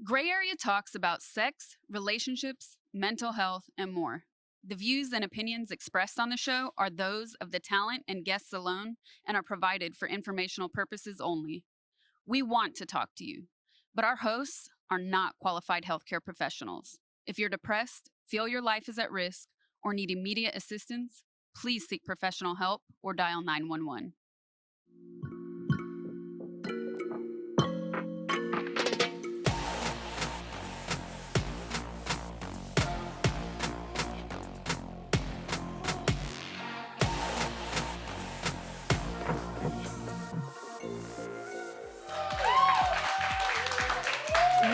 Gray Area talks about sex, relationships, mental health, and more. The views and opinions expressed on the show are those of the talent and guests alone and are provided for informational purposes only. We want to talk to you, but our hosts are not qualified healthcare professionals. If you're depressed, feel your life is at risk, or need immediate assistance, please seek professional help or dial 911.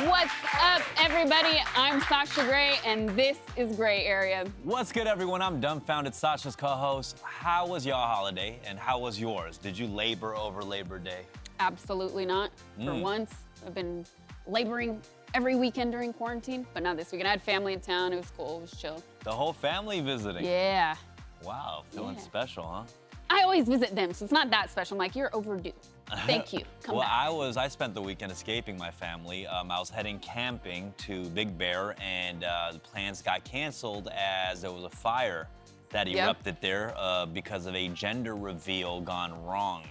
What's up, everybody? I'm Sasha Grey, and this is Gray Area. What's good, everyone? I'm Dumbfoundead, Sasha's co-host. How was your holiday, and how was yours? Did you labor over Labor Day? Absolutely not. For once, I've been laboring every weekend during quarantine, but not this weekend. I had family in town. It was cool. It was chill. The whole family visiting? Yeah. Wow, feeling special, huh? I always visit them, so it's not that special. I'm like, you're overdue. Thank you. Come well, back. I spent the weekend escaping my family. I was heading camping to Big Bear, and the plans got canceled as there was a fire that erupted there because of a gender reveal gone wrong.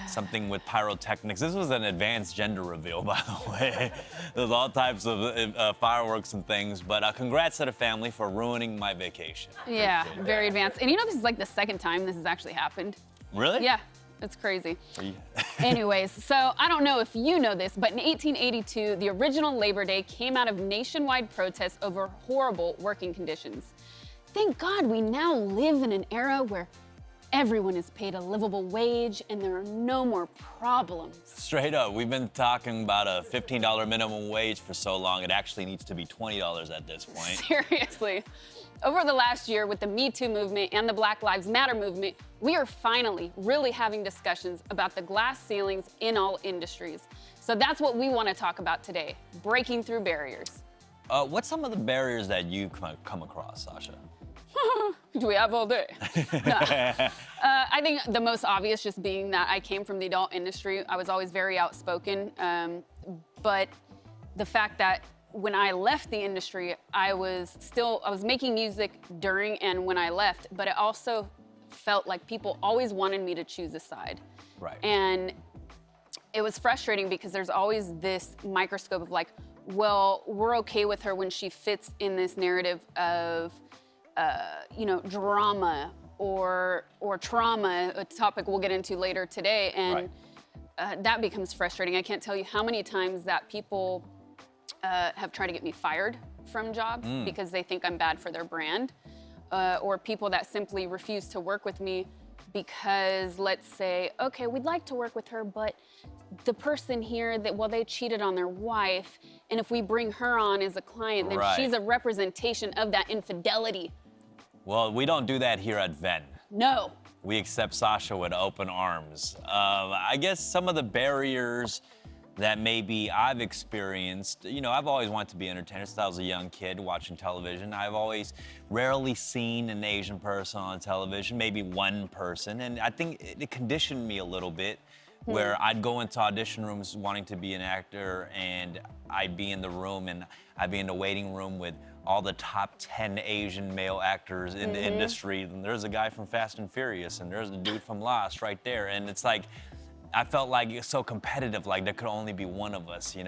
Something with pyrotechnics. This was an advanced gender reveal, by the way. There's all types of fireworks and things, but congrats to the family for ruining my vacation. Yeah, very advanced. And you know, this is like the second time this has actually happened. Really? Yeah. It's crazy. Anyways, so I don't know if you know this, but in 1882, the original Labor Day came out of nationwide protests over horrible working conditions. Thank God we now live in an era where everyone is paid a livable wage and there are no more problems. Straight up, we've been talking about a $15 minimum wage for so long, it actually needs to be $20 at this point. Seriously. Over the last year, with the Me Too movement and the Black Lives Matter movement, we are finally really having discussions about the glass ceilings in all industries. So that's what we want to talk about today, breaking through barriers. What's some of the barriers that you come across, Sasha? Do we have all day? No. I think the most obvious just being that I came from the adult industry. I was always very outspoken, but the fact that when I left the industry, I was making music during and when I left, but it also felt like people always wanted me to choose a side. Right. And it was frustrating because there's always this microscope of like, well, we're okay with her when she fits in this narrative of, drama or trauma, a topic we'll get into later today. And that becomes frustrating. I can't tell you how many times that people have tried to get me fired from jobs because they think I'm bad for their brand, or people that simply refuse to work with me because, let's say, okay, we'd like to work with her, but the person here they cheated on their wife, and if we bring her on as a client, then she's a representation of that infidelity. Well, we don't do that here at VENN. No. We accept Sasha with open arms. I guess some of the barriers that maybe I've experienced, I've always wanted to be an entertainer since I was a young kid watching television. I've always rarely seen an Asian person on television, maybe one person, and I think it conditioned me a little bit where I'd go into audition rooms wanting to be an actor, and I'd be in the room and I'd be in the waiting room with all the top 10 Asian male actors in the industry, and there's a guy from Fast and Furious, and there's a dude from Lost right there, and it's like, I felt like it's so competitive, like there could only be one of us, in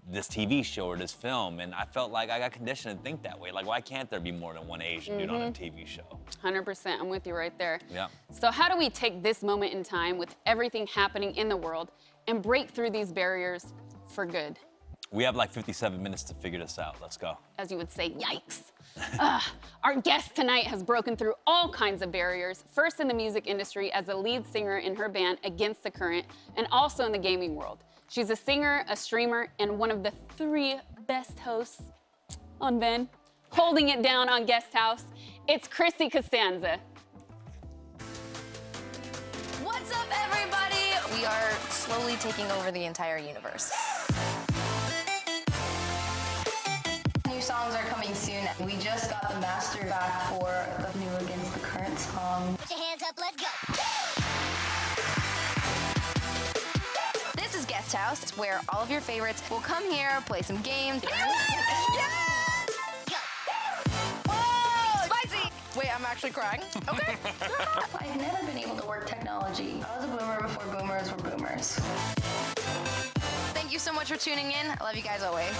this TV show or this film. And I felt like I got conditioned to think that way. Like, why can't there be more than one Asian dude on a TV show? 100%, I'm with you right there. Yeah. So how do we take this moment in time with everything happening in the world and break through these barriers for good? We have like 57 minutes to figure this out. Let's go. As you would say, yikes. Our guest tonight has broken through all kinds of barriers, first in the music industry as a lead singer in her band Against the Current, and also in the gaming world. She's a singer, a streamer, and one of the 3 best hosts on VENN. Holding it down on Guest House, it's Chrissy Costanza. What's up, everybody? We are slowly taking over the entire universe. Songs are coming soon. We just got the master back for the new Against the Current song. Put your hands up, let's go. This is Guest House. house where all of your favorites will come here, play some games. Yes! Whoa! Spicy! Wait, I'm actually crying. Okay. I've never been able to work technology. I was a boomer before boomers were boomers. Thank you so much for tuning in. I love you guys always.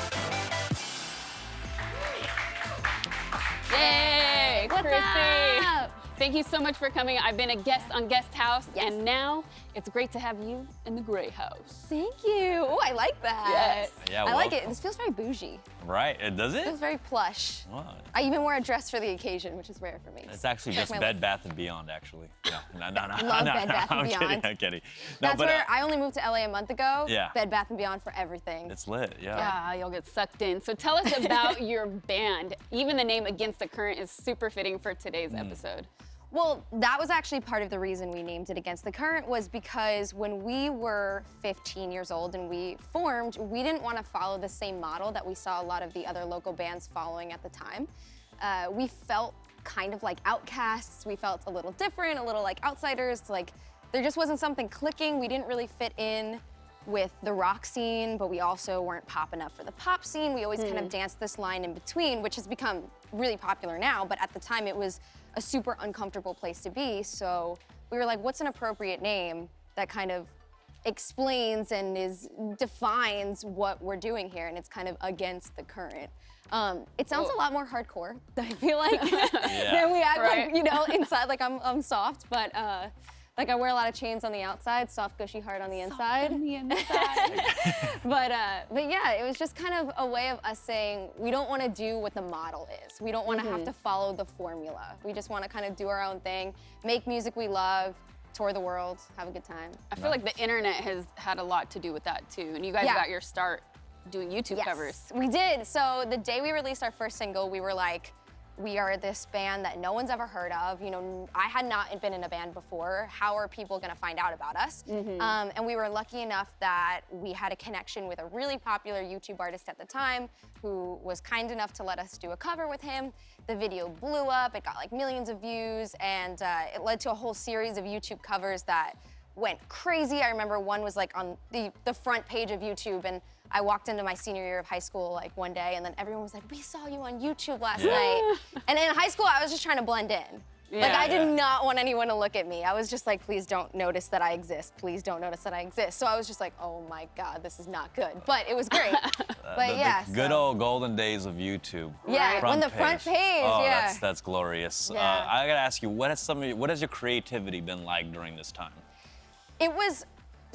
Yay, What's Chrissy. up? Thank you so much for coming. I've been a guest on Guest House, and now it's great to have you in the Gray House. Thank you. Oh, I like that. Yes. Yeah, I like welcome. it. This feels very bougie. Right, does It it? feels very plush. Wow. I even wore a dress for the occasion, which is rare for me. It's actually Check just my Bed Bath & Beyond, actually. No. Love Bed Bath & I'm Beyond. kidding, I'm kidding. No, That's but, where I only moved to LA a month ago. Yeah. Bed Bath & Beyond for everything. it's lit, yeah. Ah, you'll get sucked in. So tell us about your band. Even the name Against the Current is super fitting for today's episode. Well, that was actually part of the reason we named it Against the Current, was because when we were 15 years old and we formed, we didn't want to follow the same model that we saw a lot of the other local bands following at the time. We felt kind of like outcasts. We felt a little different, a little like outsiders. Like there just wasn't something clicking. We didn't really fit in with the rock scene, but we also weren't popping up for the pop scene. We always kind of danced this line in between, which has become really popular now, but at the time it was a super uncomfortable place to be. So we were like, what's an appropriate name that kind of explains and defines what we're doing here? And it's kind of Against the Current. It sounds a lot more hardcore, I feel like, than we act Right. like, you know, inside, like I'm soft, but like I wear a lot of chains on the outside, soft, gushy heart on the inside. But yeah, it was just kind of a way of us saying, we don't want to do what the model is. We don't want to have to follow the formula. We just want to kind of do our own thing, make music we love, tour the world, have a good time. I feel like the internet has had a lot to do with that too. And you guys Yeah. got your start doing YouTube covers. We did. So the day we released our first single, we were like, we are this band that no one's ever heard of. You know, I had not been in a band before. How are people gonna find out about us? And we were lucky enough that we had a connection with a really popular YouTube artist at the time who was kind enough to let us do a cover with him. The video blew up, it got like millions of views, and it led to a whole series of YouTube covers that went crazy. I remember one was like on the front page of YouTube, and I walked into my senior year of high school like one day, and then everyone was like, we saw you on YouTube last night. And in high school, I was just trying to blend in. Like I did not want anyone to look at me. I was just like, please don't notice that I exist. Please don't notice that I exist. So I was just like, oh my God, this is not good. But it was great. But yeah. The good old golden days of YouTube. Yeah, Front when the front page, oh, yeah. that's glorious. Yeah. I gotta ask you, what has your creativity been like during this time? It was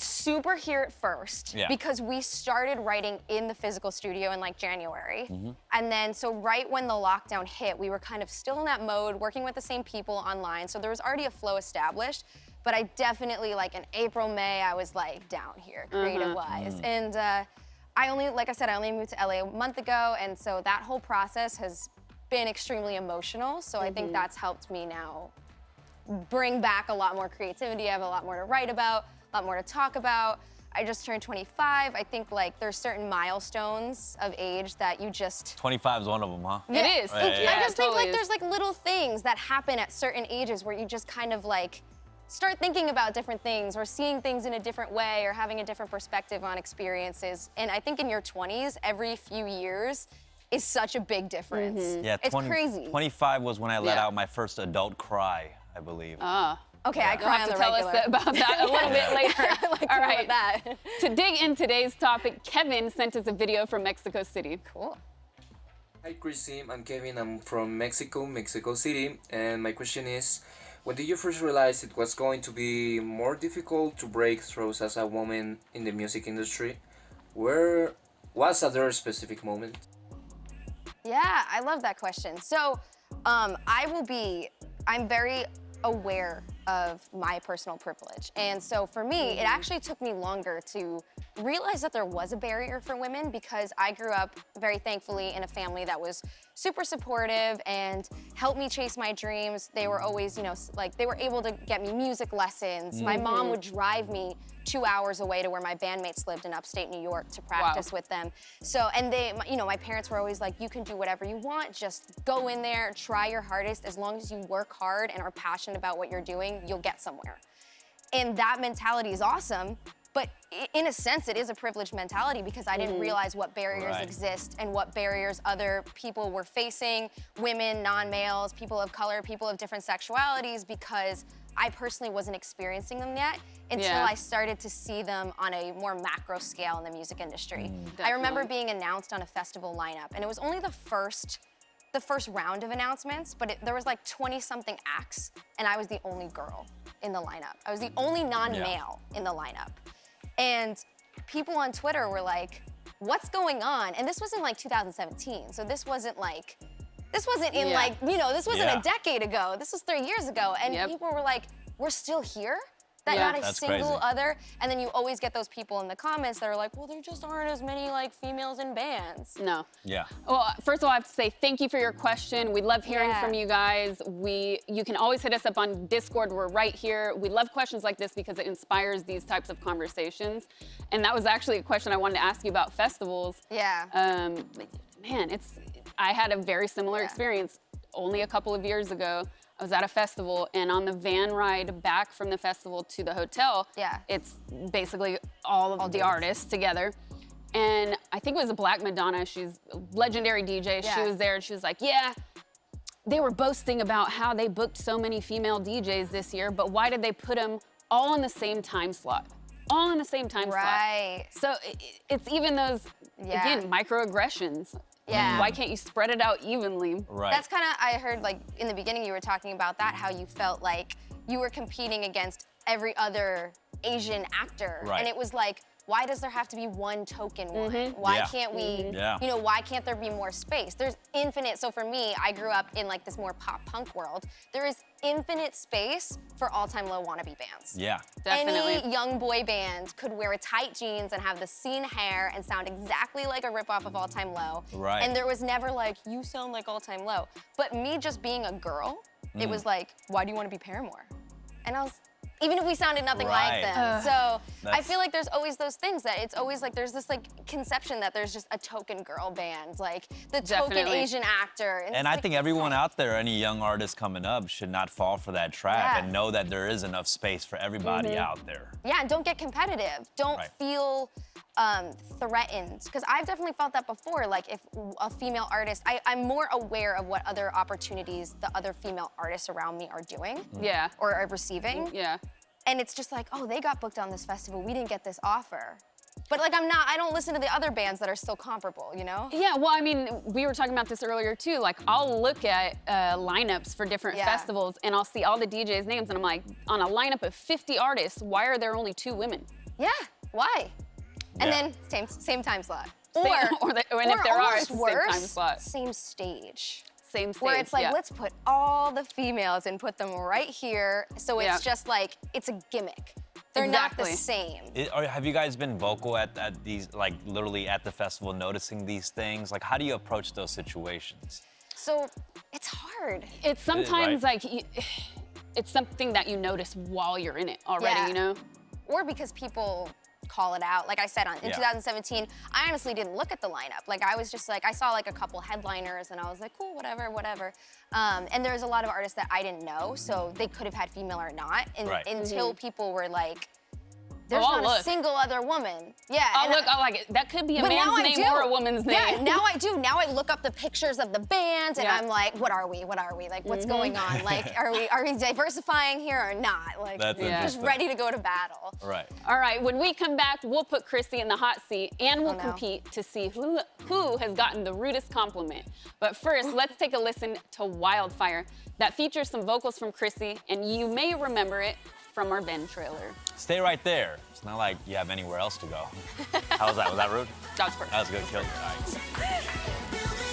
super here at first because we started writing in the physical studio in like January. And then so right when the lockdown hit, we were kind of still in that mode, working with the same people online. So there was already a flow established, but I definitely like in April, May, I was like down here creative wise. And like I said, I only moved to LA a month ago. And so that whole process has been extremely emotional. So I think that's helped me now bring back a lot more creativity. I have a lot more to write about, a lot more to talk about. I just turned 25. I think like there's certain milestones of age that you just... 25 is one of them, huh? It is. Yeah, I just think totally like there's like little things that happen at certain ages where you just kind of like start thinking about different things or seeing things in a different way or having a different perspective on experiences. And I think in your 20s, every few years is such a big difference. Yeah, It's crazy. 25 was when I let Yeah. out my first adult cry, I believe. Okay, I You'll cry have on to the tell regular. us about that a little bit later. I like to All know right. about that. To dig in today's topic, Kevin sent us a video from Mexico City. Cool. Hi Chrissy, I'm Kevin, I'm from Mexico, Mexico City, and my question is, when did you first realize it was going to be more difficult to break through as a woman in the music industry? Where was there a specific moment? Yeah, I love that question. So I'm very aware of my personal privilege. And so for me, it actually took me longer to realize that there was a barrier for women because I grew up very thankfully in a family that was super supportive and helped me chase my dreams. They were always, you know, like they were able to get me music lessons. My mom would drive me 2 hours away to where my bandmates lived in upstate New York to practice with them. So, and they, you know, my parents were always like, you can do whatever you want, just go in there, try your hardest. As long as you work hard and are passionate about what you're doing, you'll get somewhere. And that mentality is awesome, But in a sense, it is a privileged mentality because I didn't realize what barriers Right. exist and what barriers other people were facing, women, non-males, people of color, people of different sexualities, because I personally wasn't experiencing them yet until Yeah. I started to see them on a more macro scale in the music industry. I remember Definitely. being announced on a festival lineup, and it was only the first round of announcements, but there was like 20-something acts, and I was the only girl in the lineup. I was the only non-male in the lineup. And people on Twitter were like, what's going on? And this was in like 2017, so this wasn't in Yeah. like, this wasn't Yeah. a decade ago. This was 3 years ago. And Yep. people were like, we're still here? That Yeah. not a That's single crazy. other? And then you always get those people in the comments that are like, well, there just aren't as many like females in bands. No. Yeah. Well, first of all, I have to say thank you for your question. We love hearing Yeah. from you guys. You can always hit us up on Discord. We're right here. We love questions like this because it inspires these types of conversations. And that was actually a question I wanted to ask you about festivals. Yeah. Man, I had a very similar Yeah. experience only a couple of years ago. I was at a festival, and on the van ride back from the festival to the hotel, Yeah. it's basically all of the artists together. And I think it was a Black Madonna. She's a legendary DJ. She Yeah. was there, and she was like, yeah, they were boasting about how they booked so many female DJs this year, but why did they put them all in the same time slot? All in the same time slot. Right. So it's even those, Yeah. again, microaggressions. Yeah. Why can't you spread it out evenly? Right. That's kind of, I heard like in the beginning you were talking about that, how you felt like you were competing against every other Asian actor. Right. And it was like, why does there have to be one token woman? Why Yeah. can't we, Yeah. why can't there be more space? There's infinite, so for me, I grew up in like this more pop punk world. There is infinite space for all-time low wannabe bands. Yeah. Definitely. Any young boy band could wear tight jeans and have the scene hair and sound exactly like a ripoff of All Time Low. Right. And there was never like, you sound like All Time Low. But me just being a girl, it was like, why do you want to be Paramore? And I was, even if we sounded nothing Right. like them. So I That's- feel like there's always those things that it's always like, there's this like conception that there's just a token girl band, like the token Definitely. Asian actor. And it's I like, think everyone out there, any young artist coming up, should not fall for that trap Yeah. and know that there is enough space for everybody out there. Yeah, and don't get competitive. Don't Right. feel threatened. Because I've definitely felt that before. Like if a female artist, I'm more aware of what other opportunities the other female artists around me are doing Yeah. or are receiving. Yeah. And it's just like, oh, they got booked on this festival. We didn't get this offer. But like I don't listen to the other bands that are still comparable, you know? Yeah, well, I mean, we were talking about this earlier too. Like, I'll look at lineups for different Yeah. festivals, and I'll see all the DJs' names, and I'm like, on a lineup of 50 artists, why are there only 2 women? Yeah, why? And Yeah. then same time slot. Or and if there are, it's almost the same worse, time slot. same stage. Same stage. Where it's like, yeah. let's put all the females and put them right here. So it's Yeah. just like, it's a gimmick. They're not the Exactly. same. Have you guys been vocal at these, like literally at the festival, noticing these things? Like, how do you approach those situations? So it's hard. It's sometimes right. like, it's something that you notice while you're in it already, Yeah. you know? Or because people call it out. Like I said, in Yeah. 2017, I honestly didn't look at the lineup. Like I was just like, I saw like a couple headliners and I was like, cool, whatever. And there's a lot of artists that I didn't know, so they could have had female or not. And Right. until people were like, there's I'll not a look. single other woman. Yeah. Oh, and look, I like it. That could be a But now man's I name do. or a woman's name. Yeah, now I do. Now I look up the pictures of the band and Yeah. I'm like, what are we? Like, what's going on? Like, are we diversifying here or not? Like, That's Yeah. just interesting. ready to go to battle. Right. All right, when we come back, we'll put Chrissy in the hot seat and we'll no. compete to see who has gotten the rudest compliment. But first, let's take a listen to Wildfire. That features some vocals from Chrissy, and you may remember it from our VENN trailer. Stay right there. It's not like you have anywhere else to go. How was that? Was that rude? That was perfect. That was good. Kill you. All right.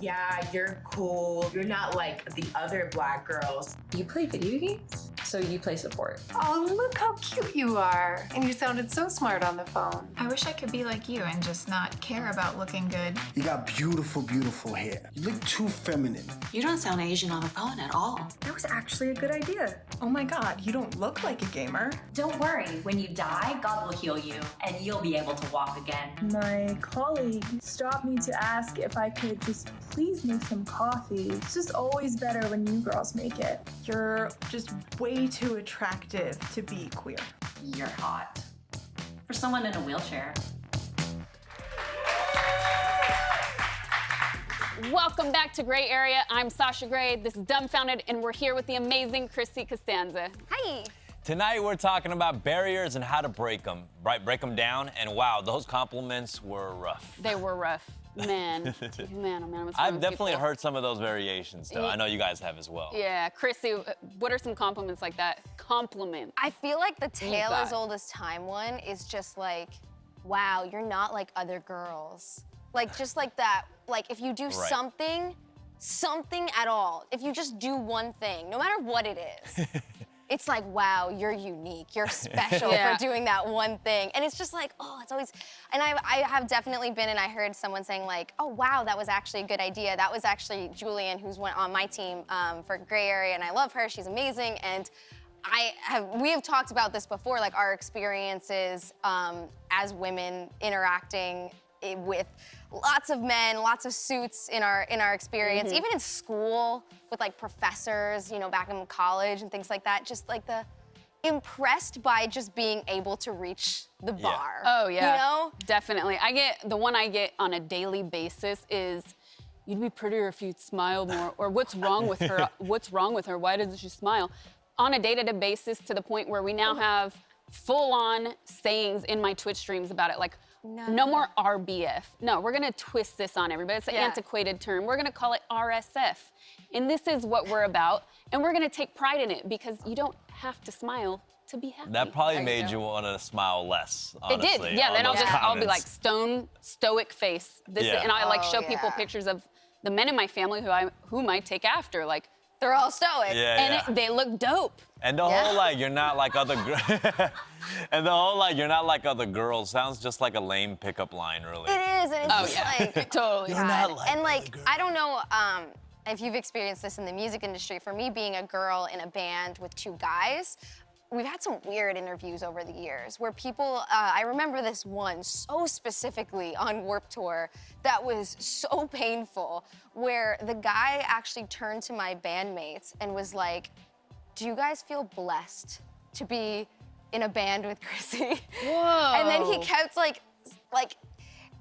Yeah, you're cool. You're not like the other black girls. You play video games? so you play support. Oh, look how cute you are. And you sounded so smart on the phone. I wish I could be like you and just not care about looking good. You got beautiful, beautiful hair. You look too feminine. You don't sound Asian on the phone at all. That was actually a good idea. Oh my God, you don't look like a gamer. Don't worry, when you die, God will heal you, and you'll be able to walk again. My colleague stopped me to ask if I could just please make some coffee. It's just always better when you girls make it. You're just way too attractive to be queer. You're hot. For someone in a wheelchair. Welcome back to Gray Area. I'm Sasha Grey. This is Dumbfoundead, and we're here with the amazing Chrissy Costanza. Hi. Tonight we're talking about barriers and how to break them, right? Break them down. And wow, those compliments were rough. They were rough. Man, man, oh man. What's wrong I've with definitely people? heard some of those variations, though. I know you guys have as well. Yeah, Chrissy, what are some compliments like that? Compliments. I feel like the tale got? as old as time one is just like, wow, you're not like other girls. Like, just like that, like if you do something at all, if you just do one thing, no matter what it is, it's like, wow, you're unique, you're special for doing that one thing. And it's just like, oh, it's always, and I have definitely been, and I heard someone saying like, oh wow, that was actually a good idea. That was actually Julian, who's went on my team for Gray Area, and I love her, she's amazing. And we have talked about this before, like our experiences as women interacting with lots of men, lots of suits in our experience, even in school with like professors, you know, back in college and things like that. Just like impressed by just being able to reach the bar. Oh yeah, you know? Definitely. The one I get on a daily basis is, you'd be prettier if you'd smile more, or what's wrong with her? What's wrong with her? Why doesn't she smile? On a day-to-day basis, to the point where we now have full-on sayings in my Twitch streams about it, like, no more RBF. No, we're gonna twist this on everybody. It's an antiquated term. We're gonna call it RSF. And this is what we're about. And we're gonna take pride in it, because you don't have to smile to be happy. That probably made you want to smile less, honestly. It did, yeah. Then I'll be like stoic face. And I like show people pictures of the men in my family whom I take after. Like, they're all stoic. They look dope. And the whole like you're not like other and the whole like you're not like other girls sounds just like a lame pickup line, really. It is, and it's just like totally. You're not like and like I don't know if you've experienced this in the music industry. For me, being a girl in a band with two guys, we've had some weird interviews over the years where people, I remember this one so specifically on Warped Tour that was so painful, where the guy actually turned to my bandmates and was like, do you guys feel blessed to be in a band with Chrissy? Whoa. And then he kept like,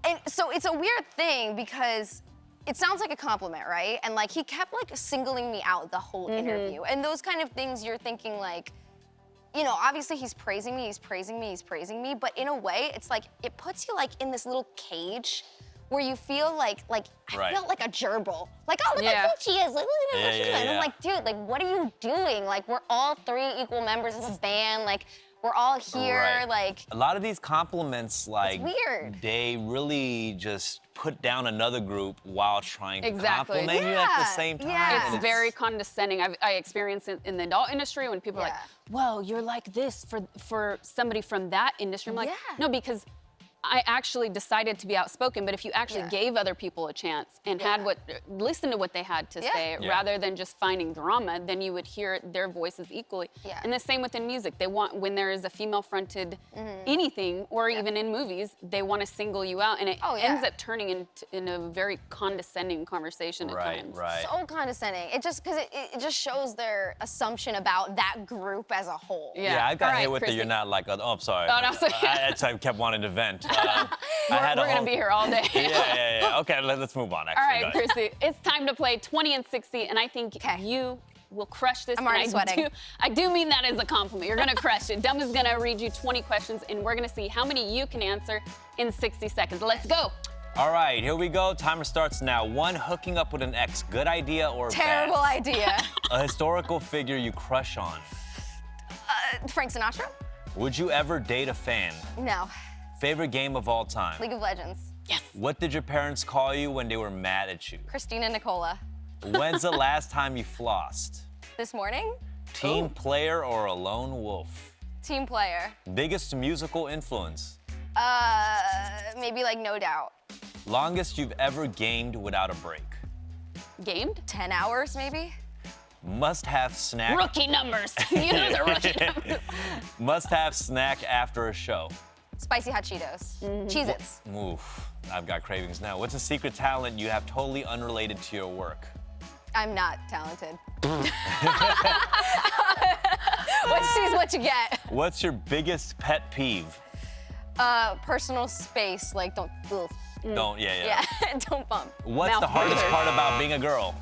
and so it's a weird thing because it sounds like a compliment, right? And like he kept like singling me out the whole interview. And those kind of things you're thinking like, you know, obviously he's praising me, but in a way, it's like, it puts you like in this little cage where you feel like I felt like a gerbil. Like, oh, look how cute she is. Like, look at how she's doing. And I'm like, dude, like, what are you doing? Like, we're all three equal members of a band. Like, we're all here. Like, a lot of these compliments, like, it's weird. They really just put down another group while trying to compliment you at the same time. It's very condescending. I experienced it in the adult industry when people are like, well, you're like this for somebody from that industry. I'm like, no, because I actually decided to be outspoken, but if you actually gave other people a chance and listened to what they had to say, rather than just finding drama, then you would hear their voices equally. And the same within music. They want, when there is a female-fronted anything, or even in movies, they want to single you out, and it ends up turning into a very condescending conversation at times. So condescending. It just, because it just shows their assumption about that group as a whole. I got hit with the you're not like, oh, I'm sorry. Oh, no, I kept wanting to vent. We're gonna be here all day. Okay, let's move on, actually. All right, Chrissy, it's time to play 20 and 60, and I think you will crush this. I'm already sweating. I do mean that as a compliment. You're gonna crush it. Dumb is gonna read you 20 questions, and we're gonna see how many you can answer in 60 seconds. Let's go. All right, here we go. Timer starts now. 1, hooking up with an ex. Good idea or terrible bad? idea? A historical figure you crush on. Frank Sinatra? Would you ever date a fan? No. Favorite game of all time? League of Legends. Yes. What did your parents call you when they were mad at you? Christina Nicola. When's the last time you flossed? This morning. Team player or a lone wolf? Team player. Biggest musical influence? Maybe like No Doubt. Longest you've ever gamed without a break? Gamed? 10 hours, maybe? Must-have snack. Rookie numbers. You know the rookie numbers. Must-have snack after a show? Spicy hot Cheetos. Cheez-Its. Oof, I've got cravings now. What's a secret talent you have totally unrelated to your work? I'm not talented. What you see is what you get. What's your biggest pet peeve? Personal space, like don't. Ugh. Don't, Yeah, don't bump. What's the hardest part about being a girl?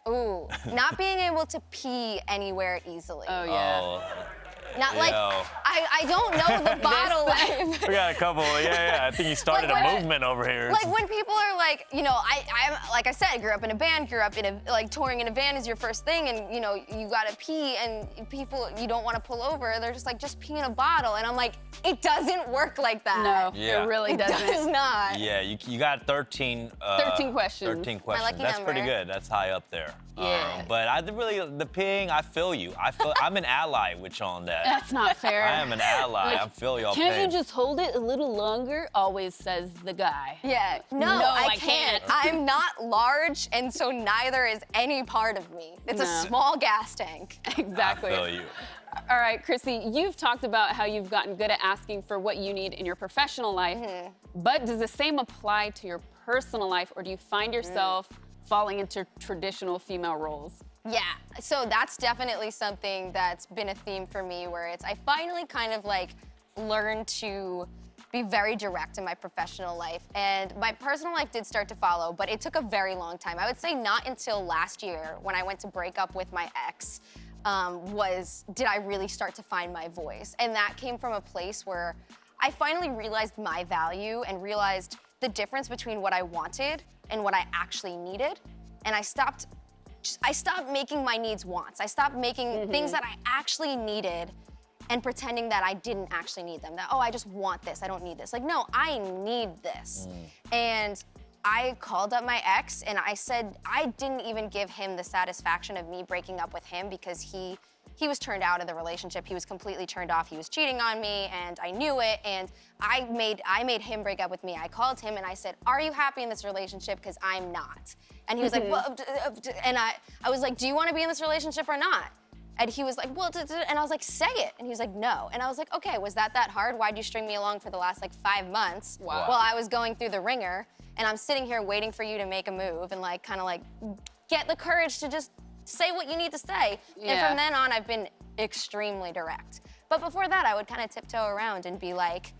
Ooh, not being able to pee anywhere easily. Oh, yeah. Oh, Not like, yo. I don't know the bottle life. We got a couple, yeah. I think you started Like, a movement over here. Like when people are like, you know, I'm like I said, grew up in a band, grew up in a, like touring in a van is your first thing, and you know, you gotta pee, and people, you don't wanna pull over, they're just like, just pee in a bottle, and I'm like, it doesn't work like that. No, Yeah. it really doesn't. It does not. Yeah, you got 13. 13 questions. 13 My questions. lucky That's pretty number. good. That's high up there. Yeah. But the peeing, I feel you. I'm an ally with y'all on that. That's not fair. I am an ally. Like, I feel y'all Can't pain. you just hold it a little longer? Always says the guy. Yeah, no, I can't. I'm not large, and so neither is any part of me. It's a No. small gas tank. Exactly. I feel you. All right, Chrissy, you've talked about how you've gotten good at asking for what you need in your professional life, but does the same apply to your personal life, or do you find yourself falling into traditional female roles? Yeah, so that's definitely something that's been a theme for me, where I finally kind of like learned to be very direct in my professional life, and my personal life did start to follow, but it took a very long time. I would say not until last year, when I went to break up with my ex, did I really start to find my voice. And that came from a place where I finally realized my value and realized the difference between what I wanted and what I actually needed. And I stopped making my needs wants. I stopped making things that I actually needed and pretending that I didn't actually need them. That, oh, I just want this, I don't need this. Like, no, I need this. And I called up my ex and I said, I didn't even give him the satisfaction of me breaking up with him, because he was turned out of the relationship. He was completely turned off. He was cheating on me, and I knew it, and I made him break up with me. I called him and I said, are you happy in this relationship? Because I'm not. And he was like, well, and I was like, do you want to be in this relationship or not? And he was like, well, and I was like, say it. And he was like, no. And I was like, okay, was that hard? Why'd you string me along for the last like 5 months? Wow. While I was going through the ringer, and I'm sitting here waiting for you to make a move and like kind of like get the courage to just say what you need to say. Yeah. And from then on, I've been extremely direct. But before that, I would kind of tiptoe around and be like,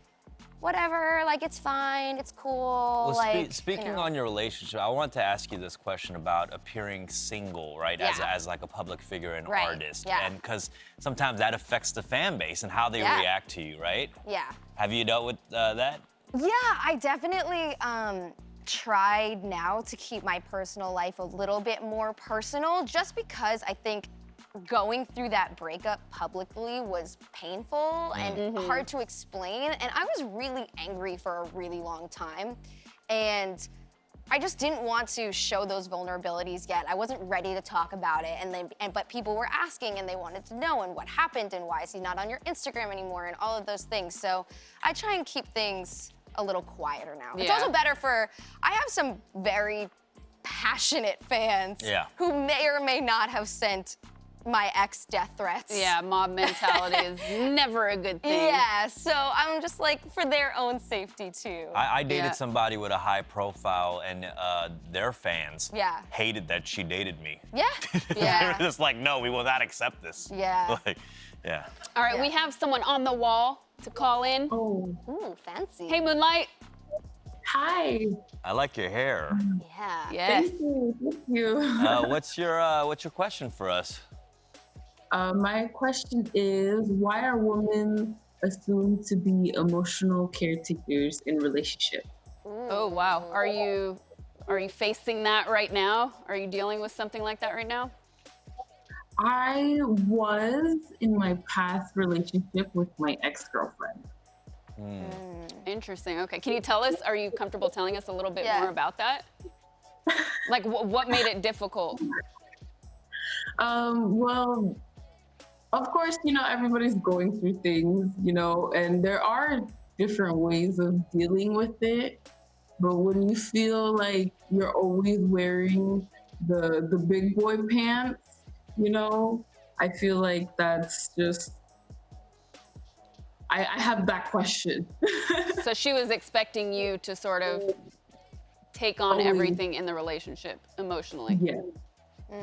whatever, like it's fine, it's cool. Well, like, speaking you know. on your relationship, I want to ask you this question about appearing single, right? Yeah. As like a public figure and Right, artist. yeah. And because sometimes that affects the fan base and how they Yeah. react to you, right? Yeah. Have you dealt with that? Yeah, I definitely tried now to keep my personal life a little bit more personal, just because I think going through that breakup publicly was painful and hard to explain. And I was really angry for a really long time. And I just didn't want to show those vulnerabilities yet. I wasn't ready to talk about it. But people were asking and they wanted to know, and what happened, and why is he not on your Instagram anymore, and all of those things. So I try and keep things a little quieter now. It's Yeah. also better I have some very passionate fans who may or may not have sent my ex death threats. Yeah, mob mentality is never a good thing. Yeah, so I'm just like, for their own safety too. I dated somebody with a high profile, and their fans Yeah. hated that she dated me. Yeah, They yeah, were just like, no, we will not accept this. yeah. Like, yeah. All right, we have someone on the wall to call in. Oh, Ooh, fancy. Hey, Moonlight. hi. I like your hair. Yeah. Yes. Thank you. What's your question for us? My question is, why are women assumed to be emotional caretakers in relationships? Oh, wow. Are you facing that right now? Are you dealing with something like that right now? I was in my past relationship with my ex-girlfriend. Interesting. Okay. Can you tell us, are you comfortable telling us a little bit Yeah. more about that? Like, what made it difficult? Well, of course, everybody's going through things, and there are different ways of dealing with it. But when you feel like you're always wearing the big boy pants, I feel like that's just, I have that question. So she was expecting you to sort of take on everything in the relationship emotionally. Yeah.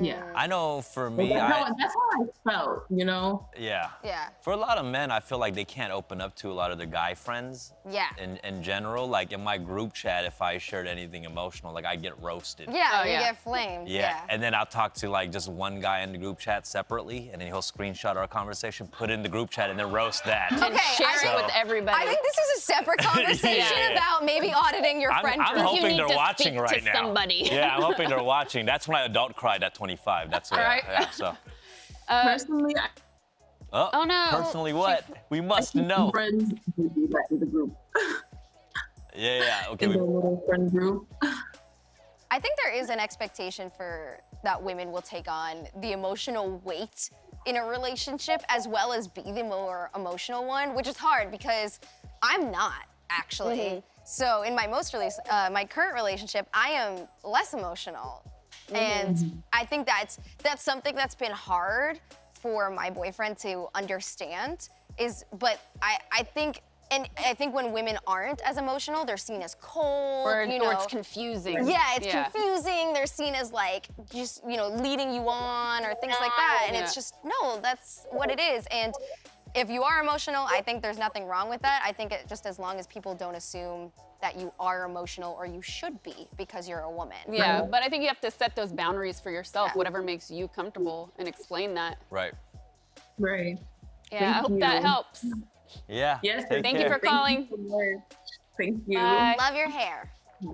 Yeah. I know for me, that's how I felt, Yeah. Yeah. For a lot of men, I feel like they can't open up to a lot of their guy friends. Yeah. In general, like in my group chat, if I shared anything emotional, like I get roasted. Yeah, you get flamed. Yeah. And then I'll talk to like just one guy in the group chat separately, and then he'll screenshot our conversation, put it in the group chat, and then roast that. And share it with everybody. I think this is a separate conversation about maybe auditing your friend I'm group. hoping they're watching right now. Somebody. Yeah, I'm hoping they're watching. That's when I adult cried at 25. That's what. Right. Yeah. So. Personally, Oh no. Personally, what? We must know. Friends do that in the group. Yeah. Okay. In the little friend group. I think there is an expectation for that women will take on the emotional weight in a relationship as well as be the more emotional one, which is hard because I'm not actually. So in my my current relationship, I am less emotional. And I think that's something that's been hard for my boyfriend to understand but I think when women aren't as emotional, they're seen as cold, or it's confusing. Yeah, it's confusing. They're seen as like just, leading you on or things like that. And it's just, no, that's what it is. And if you are emotional, I think there's nothing wrong with that. I think just as long as people don't assume that you are emotional or you should be because you're a woman. Yeah, but I think you have to set those boundaries for yourself, whatever makes you comfortable, and explain that. Right. Right. Yeah, I hope that helps. Yeah. Yes. Thank you for calling. Thank you. Bye. Love your hair.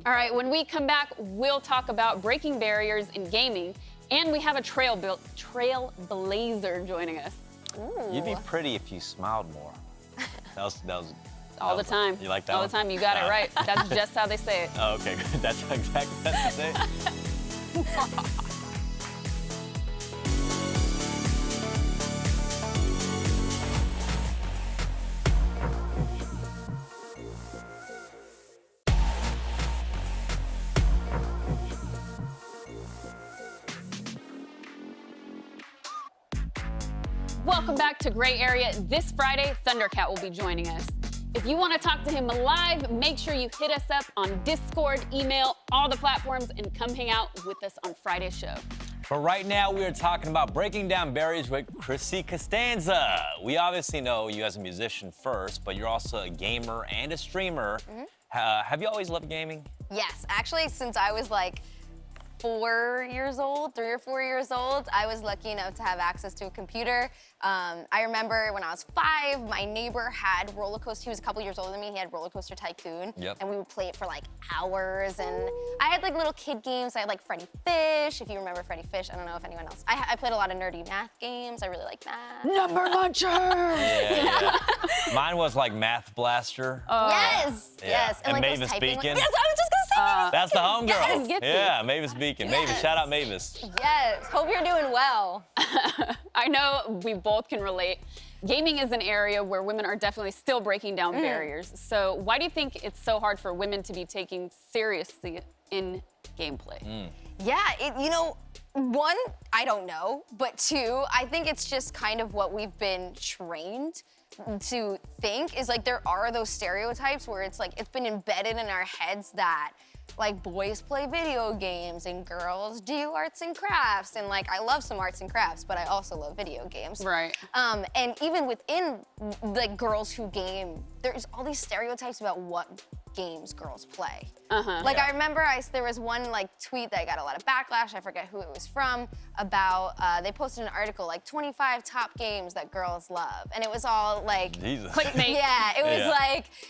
All right, when we come back, we'll talk about breaking barriers in gaming, and we have a trailblazer joining us. Ooh. You'd be pretty if you smiled more. That was all the time. You like that all one? the time. You got it right. That's just how they say it. Oh, okay, good. That's exactly what they say. Welcome back to Gray Area. This Friday, Thundercat will be joining us. If you want to talk to him live, make sure you hit us up on Discord, email, all the platforms, and come hang out with us on Friday's show. But right now, we are talking about breaking down barriers with Chrissy Costanza. We obviously know you as a musician first, but you're also a gamer and a streamer. Have you always loved gaming? Yes, actually, since I was like 4 years old, 3 or 4 years old, I was lucky enough to have access to a computer. I remember when I was 5, my neighbor had Roller Coaster. He was a couple years older than me. He had Roller Coaster Tycoon, and we would play it for like hours. And I had like little kid games. I had like Freddy Fish, if you remember Freddy Fish. I don't know if anyone else. I played a lot of nerdy math games. I really like math. Number Luncher! Yeah. Mine was like Math Blaster. Yes. And like Mavis typing Beacon. Yes, I was just gonna say Mavis That's the homegirl. Yes. Yeah, Mavis Beacon. Yes. Mavis, shout out Mavis. Yes, hope you're doing well. I know we both can relate. Gaming is an area where women are definitely still breaking down barriers. So why do you think it's so hard for women to be taken seriously in gameplay? Yeah, one, I don't know, but two, I think it's just kind of what we've been trained to think is like there are those stereotypes where it's like it's been embedded in our heads that like boys play video games and girls do arts and crafts, and like I love some arts and crafts, but I also love video games. Right. And even within the girls who game, there's all these stereotypes about what games girls play. Like I remember there was one like tweet that got a lot of backlash, I forget who it was from, about they posted an article like 25 top games that girls love. And it was all like clickbait. Yeah, it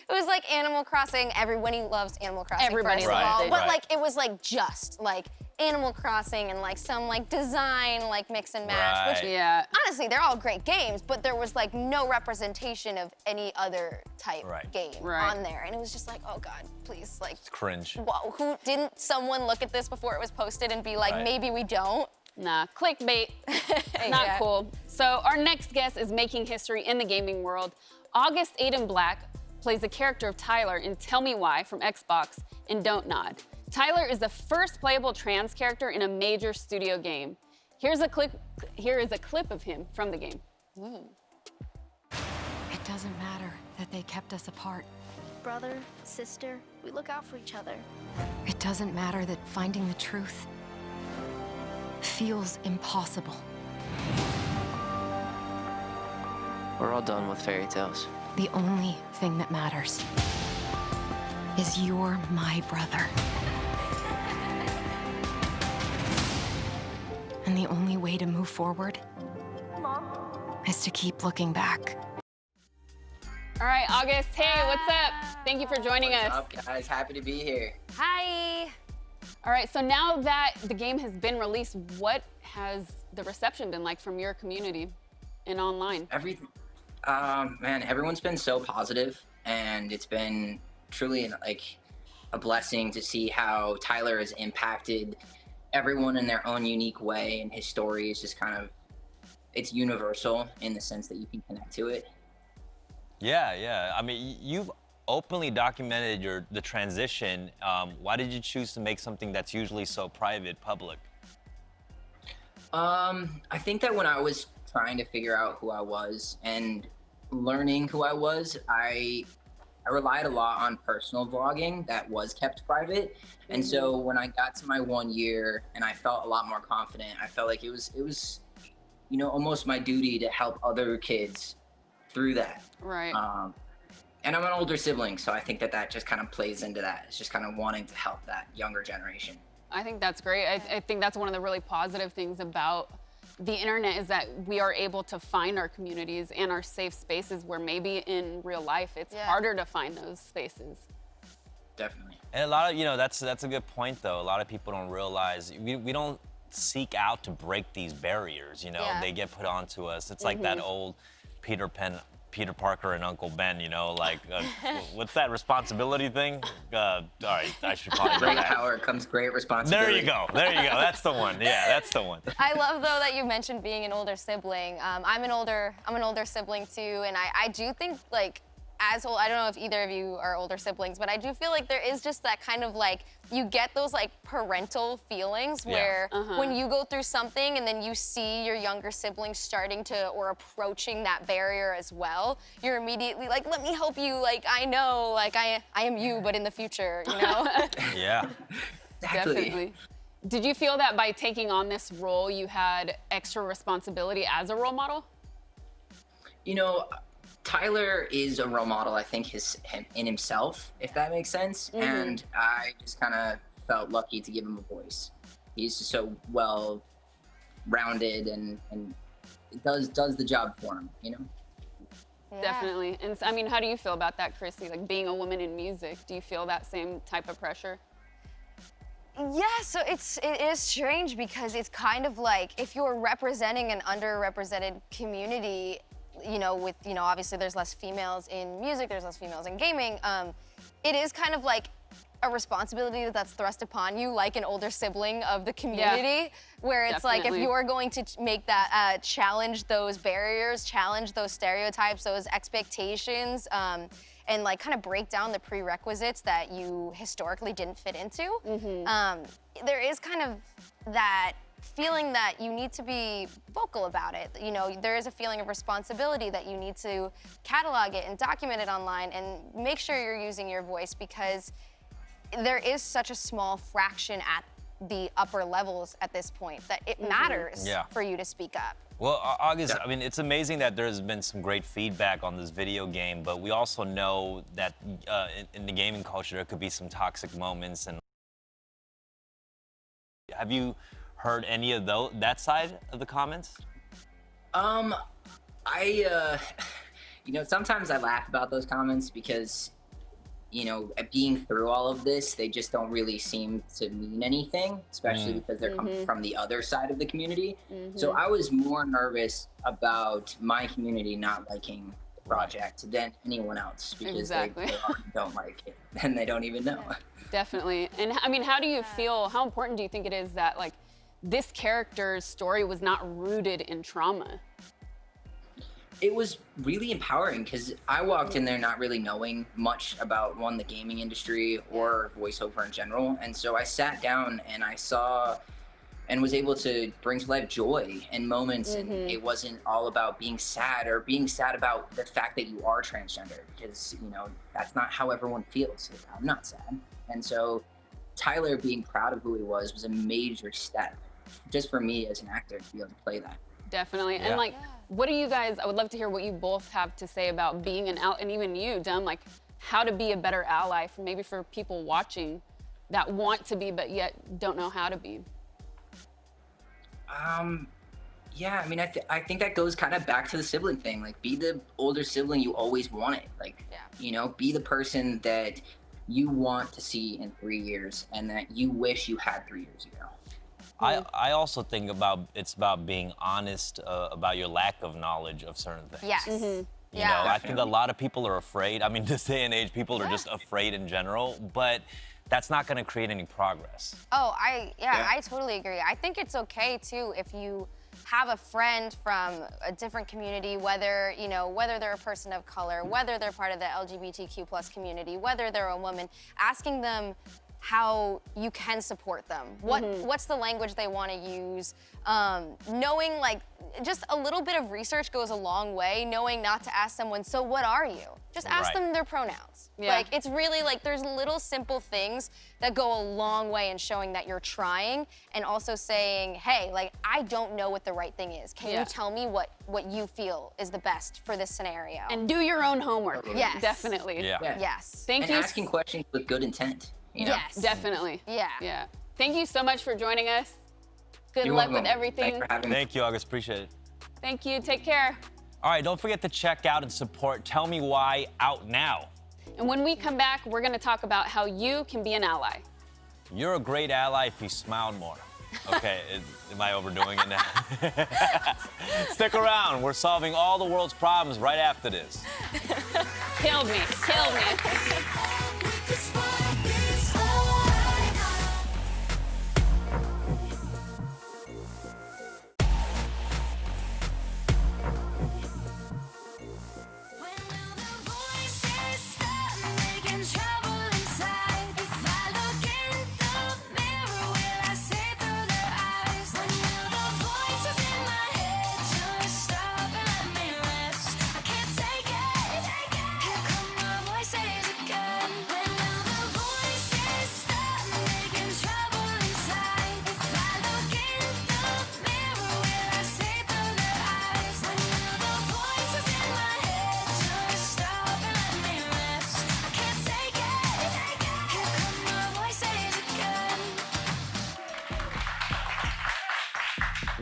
was like Animal Crossing. Everybody loves Animal Crossing. Everybody first of loves all. it. But like it was like just like Animal Crossing and like some like design like mix and match. Which honestly, they're all great games, but there was like no representation of any other type game on there. And it was just like, oh God, please, like It's cringe. whoa, didn't someone look at this before it was posted and be like, maybe we don't? Nah, clickbait. Not cool. So our next guest is making history in the gaming world. August Aiden Black plays the character of Tyler in Tell Me Why from Xbox and Don't Nod. Tyler is the first playable trans character in a major studio game. Here is a clip of him from the game. It doesn't matter that they kept us apart. Brother, sister, we look out for each other. It doesn't matter that finding the truth feels impossible. We're all done with fairy tales. The only thing that matters is you're my brother. And the only way to move forward is to keep looking back. All right, August, hey, what's up? Thank you for joining us. What's up, guys? Happy to be here. Hi. All right, so now that the game has been released, what has the reception been like from your community and online? Man, everyone's been so positive, and it's been truly like a blessing to see how Tyler has impacted everyone in their own unique way, and his story is just kind of, it's universal in the sense that you can connect to it. Yeah. I mean, you've openly documented the transition. Why did you choose to make something that's usually so private public? I think that when I was trying to figure out who I was and learning who I was, I relied a lot on personal vlogging that was kept private. And so when I got to my 1 year and I felt a lot more confident, I felt like it was, you know, almost my duty to help other kids through that. Right. And I'm an older sibling, so I think that just kind of plays into that. It's just kind of wanting to help that younger generation. I think that's great. I think that's one of the really positive things about the internet is that we are able to find our communities and our safe spaces where maybe in real life it's harder to find those spaces. Definitely. And a lot of, you know, that's a good point though. A lot of people don't realize we don't seek out to break these barriers, you know, they get put onto us. It's like that old Peter Parker and Uncle Ben, you know, like, what's that responsibility thing? All right, I should probably know Great that. power comes great responsibility. There you go. That's the one. Yeah, that's the one. I love though that you mentioned being an older sibling. I'm an older sibling too, and I do think like I don't know if either of you are older siblings, but I do feel like there is just that kind of like, you get those like parental feelings where when you go through something and then you see your younger siblings starting to or approaching that barrier as well, you're immediately like, let me help you. Like, I know, like I am you, but in the future, you know? Yeah. Exactly. Definitely. Did you feel that by taking on this role, you had extra responsibility as a role model? You know, Tyler is a role model, I think, in himself, if that makes sense. And I just kind of felt lucky to give him a voice. He's just so well-rounded and does the job for him, you know? Yeah. Definitely. And I mean, how do you feel about that, Chrissy? Like being a woman in music, do you feel that same type of pressure? Yeah, so it is strange because it's kind of like if you're representing an underrepresented community, you know, with, you know, obviously there's less females in music, there's less females in gaming. It is kind of like a responsibility that's thrust upon you, like an older sibling of the community, where it's like if you're going to make that, challenge those barriers, challenge those stereotypes, those expectations, and like kind of break down the prerequisites that you historically didn't fit into, there is kind of that feeling that you need to be vocal about it. You know, there is a feeling of responsibility that you need to catalog it and document it online and make sure you're using your voice because there is such a small fraction at the upper levels at this point that it matters for you to speak up. Well, August, I mean, it's amazing that there's been some great feedback on this video game, but we also know that in the gaming culture, there could be some toxic moments. And have you heard any of that side of the comments? You know, sometimes I laugh about those comments because, you know, being through all of this, they just don't really seem to mean anything, especially because they're coming from the other side of the community. So I was more nervous about my community not liking the project than anyone else because they already don't like it and they don't even know. Definitely. And I mean, how do you feel, how important do you think it is that like this character's story was not rooted in trauma. It was really empowering because I walked in there not really knowing much about the gaming industry or voiceover in general. And so I sat down and I saw and was able to bring to life joy and moments. And it wasn't all about being sad or being sad about the fact that you are transgender, because, you know, that's not how everyone feels. I'm not sad. And so Tyler being proud of who he was a major step just for me as an actor to be able to play that. Definitely. And like, what do you guys, I would love to hear what you both have to say about being an ally, and even you, Dumb, like how to be a better ally for maybe for people watching that want to be, but yet don't know how to be. Yeah, I mean, I think that goes kind of back to the sibling thing. Like, be the older sibling you always wanted. Like, you know, be the person that you want to see in 3 years and that you wish you had 3 years ago. I also think it's about being honest about your lack of knowledge of certain things. Yes. You know, I think a lot of people are afraid. I mean, this day and age, people are just afraid in general, but that's not going to create any progress. Oh, I totally agree. I think it's okay too if you have a friend from a different community, whether they're a person of color, whether they're part of the LGBTQ+ community, whether they're a woman, asking them how you can support them. What's the language they want to use? Knowing, like, just a little bit of research goes a long way, knowing not to ask someone, so what are you? Just ask them their pronouns. Like, it's really, like, there's little simple things that go a long way in showing that you're trying, and also saying, hey, like, I don't know what the right thing is. Can you tell me what you feel is the best for this scenario? And do your own homework. Yes. Definitely. Yes. Thank you. And asking questions with good intent. You know? Yes. Definitely. Yeah. Thank you so much for joining us. Good You're luck welcome. with everything. Thanks for having me. Thank you, August. Appreciate it. Thank you. Take care. All right, don't forget to check out and support Tell Me Why out now. And when we come back, we're going to talk about how you can be an ally. You're a great ally if you smiled more. Okay, am I overdoing it now? Stick around. We're solving all the world's problems right after this. Killed me. Killed me.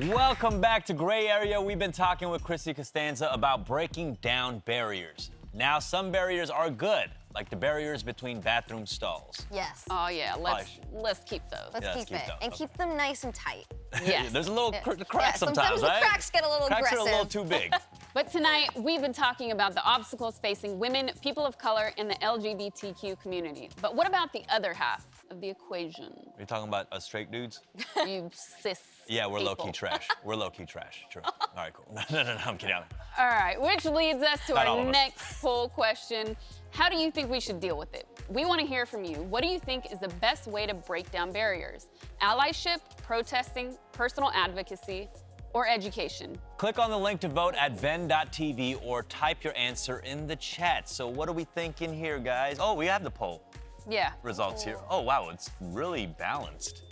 Welcome back to Gray Area. We've been talking with Chrissy Costanza about breaking down barriers. Now, some barriers are good, like the barriers between bathroom stalls. Yes. Oh, yeah. Let's keep those. Let's keep it. And keep them nice and tight. Yes. There's a little crack sometimes, the right? cracks get a little Cracks aggressive. are a little too big. But tonight, we've been talking about the obstacles facing women, people of color, and the LGBTQ community. But what about the other half of the equation? Are you talking about us straight dudes? You cis Yeah, we're people. low-key trash. We're low-key trash. True. All right, cool. No, I'm kidding. All right, which leads us to Not all our of us. next poll question. How do you think we should deal with it? We want to hear from you. What do you think is the best way to break down barriers? Allyship, protesting, personal advocacy, or education? Click on the link to vote at VENN.tv or type your answer in the chat. So what are we thinking here, guys? Oh, we have the poll Yeah. results here. Oh, wow, it's really balanced.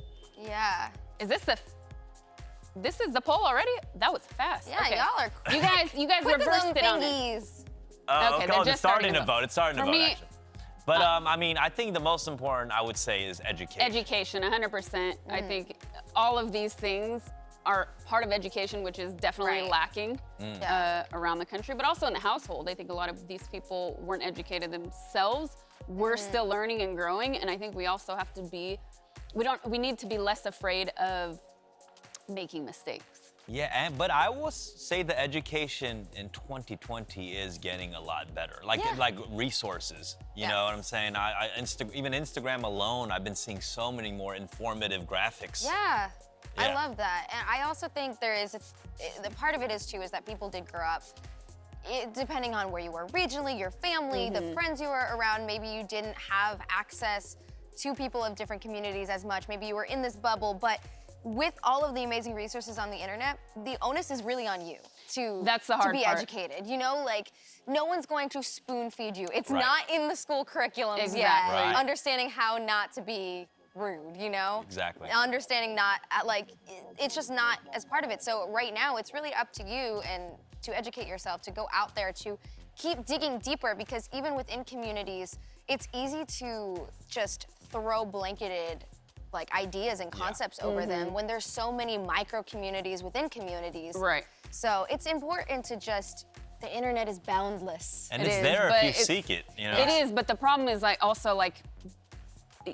Yeah. Is this the poll already? That was fast. Yeah, Okay. y'all are You guys quick as reversed them it on it. thingies. Oh, they're it's just starting to vote. It's starting to For vote, me, actually. But, I mean, I think the most important, I would say, is education. Education, 100%. I think all of these things are part of education, which is definitely lacking around the country, but also in the household. I think a lot of these people weren't educated themselves. We're still learning and growing, and I think we also have to be, we need to be less afraid of making mistakes. Yeah, but I will say the education in 2020 is getting a lot better. Like resources, you know what I'm saying? Even Instagram alone, I've been seeing so many more informative graphics. Yeah. I love that. And I also think there is, the part of it is too, is that people did grow up, depending on where you were regionally, your family, the friends you were around, maybe you didn't have access to people of different communities as much. Maybe you were in this bubble, but with all of the amazing resources on the internet, the onus is really on you to, That's the hard to be part. educated. You know, like, no one's going to spoon feed you. It's Right. not in the school curriculums Exactly. yet. Right. Understanding how not to be rude, you know? Exactly. Understanding not, like, it's just not as part of it. So right now, it's really up to you and to educate yourself, to go out there, to keep digging deeper, because even within communities, it's easy to just throw blanketed like ideas and concepts over them when there's so many micro communities within communities. Right. So it's important to just, the internet is boundless. And It it's is, there but if you it's- seek it, you know? It is, but the problem is like also like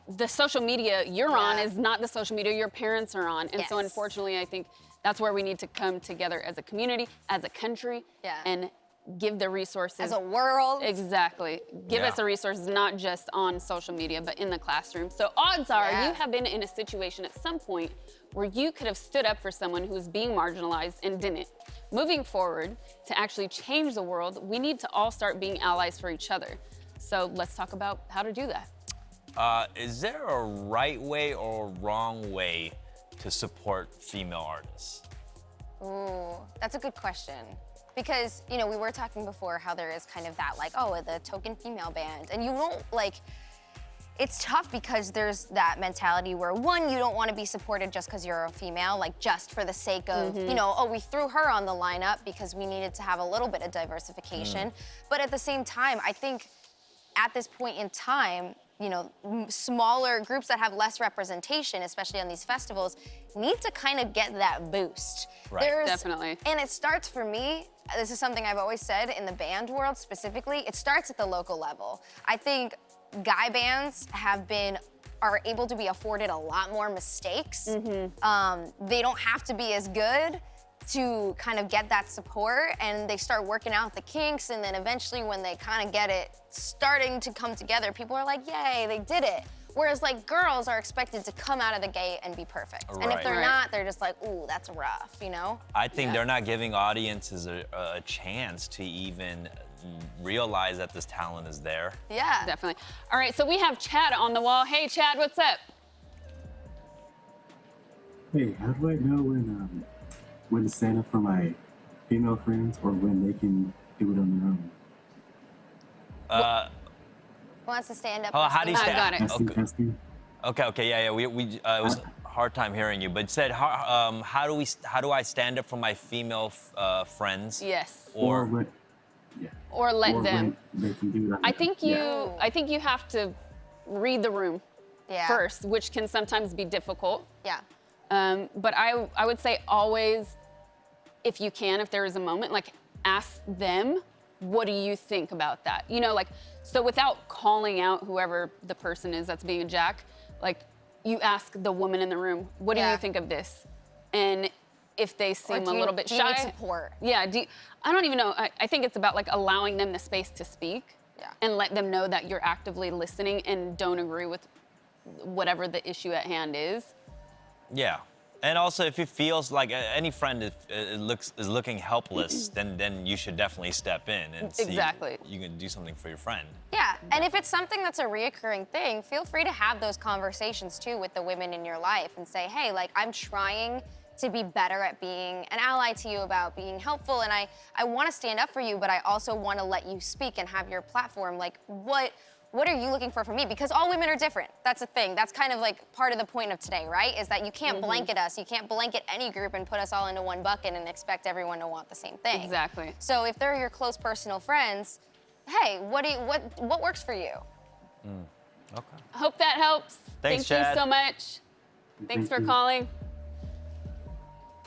the social media you're on is not the social media your parents are on. And so Yes. unfortunately, I think that's where we need to come together as a community, as a country, and give the resources. As a world. Exactly. Give Yeah. us the resources, not just on social media, but in the classroom. So odds are you have been in a situation at some point where you could have stood up for someone who was being marginalized and didn't. Moving forward, to actually change the world, we need to all start being allies for each other. So let's talk about how to do that. Is there a right way or wrong way to support female artists? Ooh, that's a good question. Because, you know, we were talking before how there is kind of that, like, oh, the token female band. And you don't, like, it's tough because there's that mentality where, one, you don't want to be supported just because you're a female, like, just for the sake of, you know, oh, we threw her on the lineup because we needed to have a little bit of diversification. But at the same time, I think at this point in time, you know, smaller groups that have less representation, especially on these festivals, need to kind of get that boost. Right. Definitely. And it starts for me, this is something I've always said in the band world specifically, it starts at the local level. I think guy bands are able to be afforded a lot more mistakes. They don't have to be as good to kind of get that support, and they start working out the kinks, and then eventually when they kind of get it starting to come together, people are like, yay, they did it. Whereas like girls are expected to come out of the gate and be perfect. And if Right. they're not, they're just like, ooh, that's rough, you know? I think they're not giving audiences a chance to even realize that this talent is there. Yeah. Definitely. All right, so we have Chad on the wall. Hey, Chad, what's up? Hey, how do I know when to stand up for my female friends or when they can do it on their own? Wants to stand up. Oh, how do you stand? got it. Testing, testing. Okay, yeah. We it was a hard time hearing you, but said how do I stand up for my female friends? Yes. Or when, Or let or them. when they can do it on I their think own. you I think you have to read the room first, which can sometimes be difficult. Yeah. But I would say always, if you can, if there is a moment, like ask them, what do you think about that? You know, like, so without calling out whoever the person is that's being a jack, like you ask the woman in the room, what do you think of this? And if they seem a little bit do you need shy. support? Yeah, I don't even know. I think it's about like allowing them the space to speak and let them know that you're actively listening and don't agree with whatever the issue at hand is. Yeah. And also, if it feels like any friend is looking helpless, then you should definitely step in and see you can do something for your friend. Yeah, and if it's something that's a reoccurring thing, feel free to have those conversations too with the women in your life and say, hey, like I'm trying to be better at being an ally to you, about being helpful, and I want to stand up for you, but I also want to let you speak and have your platform. Like, what are you looking for from me? Because all women are different. That's the thing. That's kind of like part of the point of today, right? Is that you can't blanket us. You can't blanket any group and put us all into one bucket and expect everyone to want the same thing. Exactly. So if they're your close personal friends, hey, what works for you? Okay. Hope that helps. Thanks, Thank Chad. you so much. Thanks for calling.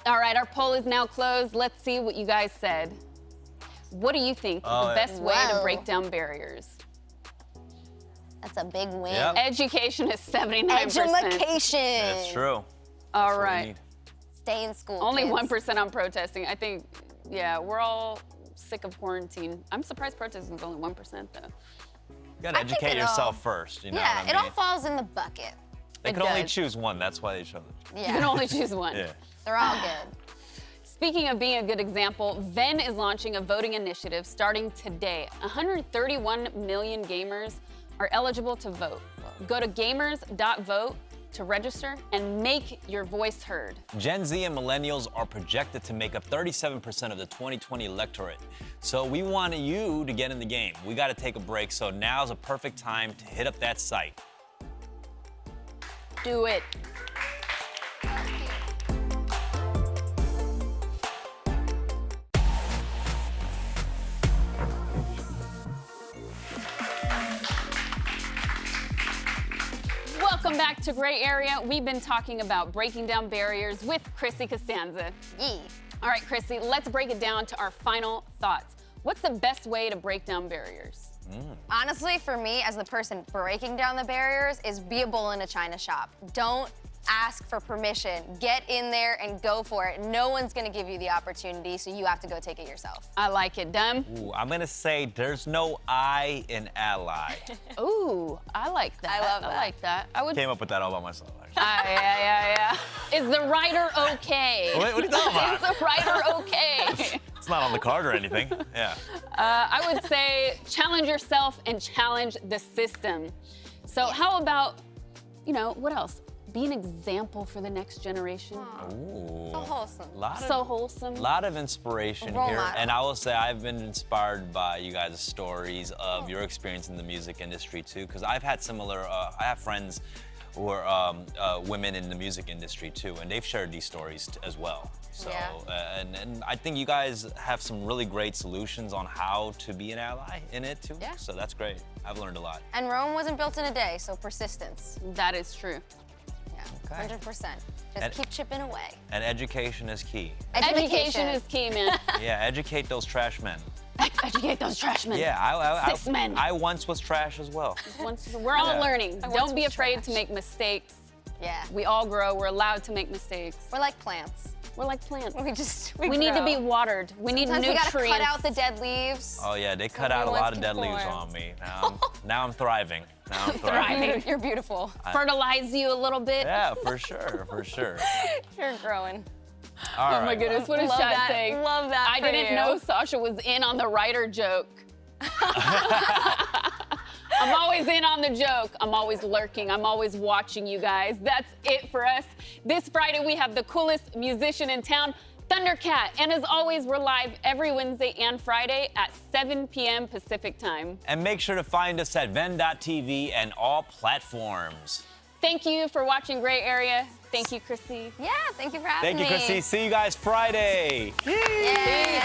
All right, our poll is now closed. Let's see what you guys said. What do you think is the best way to break down barriers? That's a big win. Yep. Education is 79%. Education. That's true. All That's what we right. need. Stay in school. Only kids. 1% on protesting. I think, yeah, we're all sick of quarantine. I'm surprised protesting is only 1% though. You gotta educate yourself first, you know what I mean? It all falls in the bucket. They can only choose one, that's why they chose it. Yeah. You can only choose one. Yeah. They're all good. Speaking of being a good example, VENN is launching a voting initiative starting today. 131 million gamers are eligible to vote. Go to gamers.vote to register and make your voice heard. Gen Z and millennials are projected to make up 37% of the 2020 electorate. So we want you to get in the game. We got to take a break, so now's a perfect time to hit up that site. Do it. Welcome back to Gray Area. We've been talking about breaking down barriers with Chrissy Costanza. Yee. All right, Chrissy, let's break it down to our final thoughts. What's the best way to break down barriers? Honestly, for me, as the person breaking down the barriers, is be a bull in a china shop. Don't ask for permission. Get in there and go for it. No one's gonna give you the opportunity, so you have to go take it yourself. I like it. Dumb? Ooh, I'm gonna say there's no I in ally. Ooh, I like that. I love that. I like that. I would. Came up with that all by myself, actually. Yeah. Is the writer okay? What are you talking about? Is the writer okay? It's not on the card or anything. Yeah. I would say challenge yourself and challenge the system. So how about, what else? Be an example for the next generation. Ooh. So wholesome. So wholesome. A lot of inspiration Role here. model. And I will say I've been inspired by you guys' stories of your experience in the music industry too, because I've had similar, I have friends who are women in the music industry too, and they've shared these stories as well. So, Yeah. and I think you guys have some really great solutions on how to be an ally in it too. Yeah. So that's great. I've learned a lot. And Rome wasn't built in a day, so persistence. That is true. Yeah, 100%. Just And- keep chipping away. And education is key. Education is key, man. Yeah, educate those trash men. Educate those trash men. Yeah, Cis men. I once was trash as well. We're all Yeah. learning. Don't be afraid to make mistakes. Yeah. We all grow. We're allowed to make mistakes. We're like plants. We're like plants. We need to grow. be watered. We need Sometimes nutrients. we gotta cut out the dead leaves. Oh yeah, they cut So out a new lot ones of can dead leaves form. on me. Now I'm thriving. Now I'm thriving. You're beautiful. Fertilize you a little bit. Yeah, for sure, for sure. You're growing. All Oh my right. goodness, what is Love Shad that. saying? Love that I for didn't you. know Sasha was in on the writer joke. I'm always in on the joke. I'm always lurking. I'm always watching you guys. That's it for us. This Friday, we have the coolest musician in town, Thundercat. And as always, we're live every Wednesday and Friday at 7 p.m. Pacific time. And make sure to find us at VENN.tv and all platforms. Thank you for watching Gray Area. Thank you, Chrissy. Yeah, thank you for having Thank you, me. Chrissy. See you guys Friday. Yeah.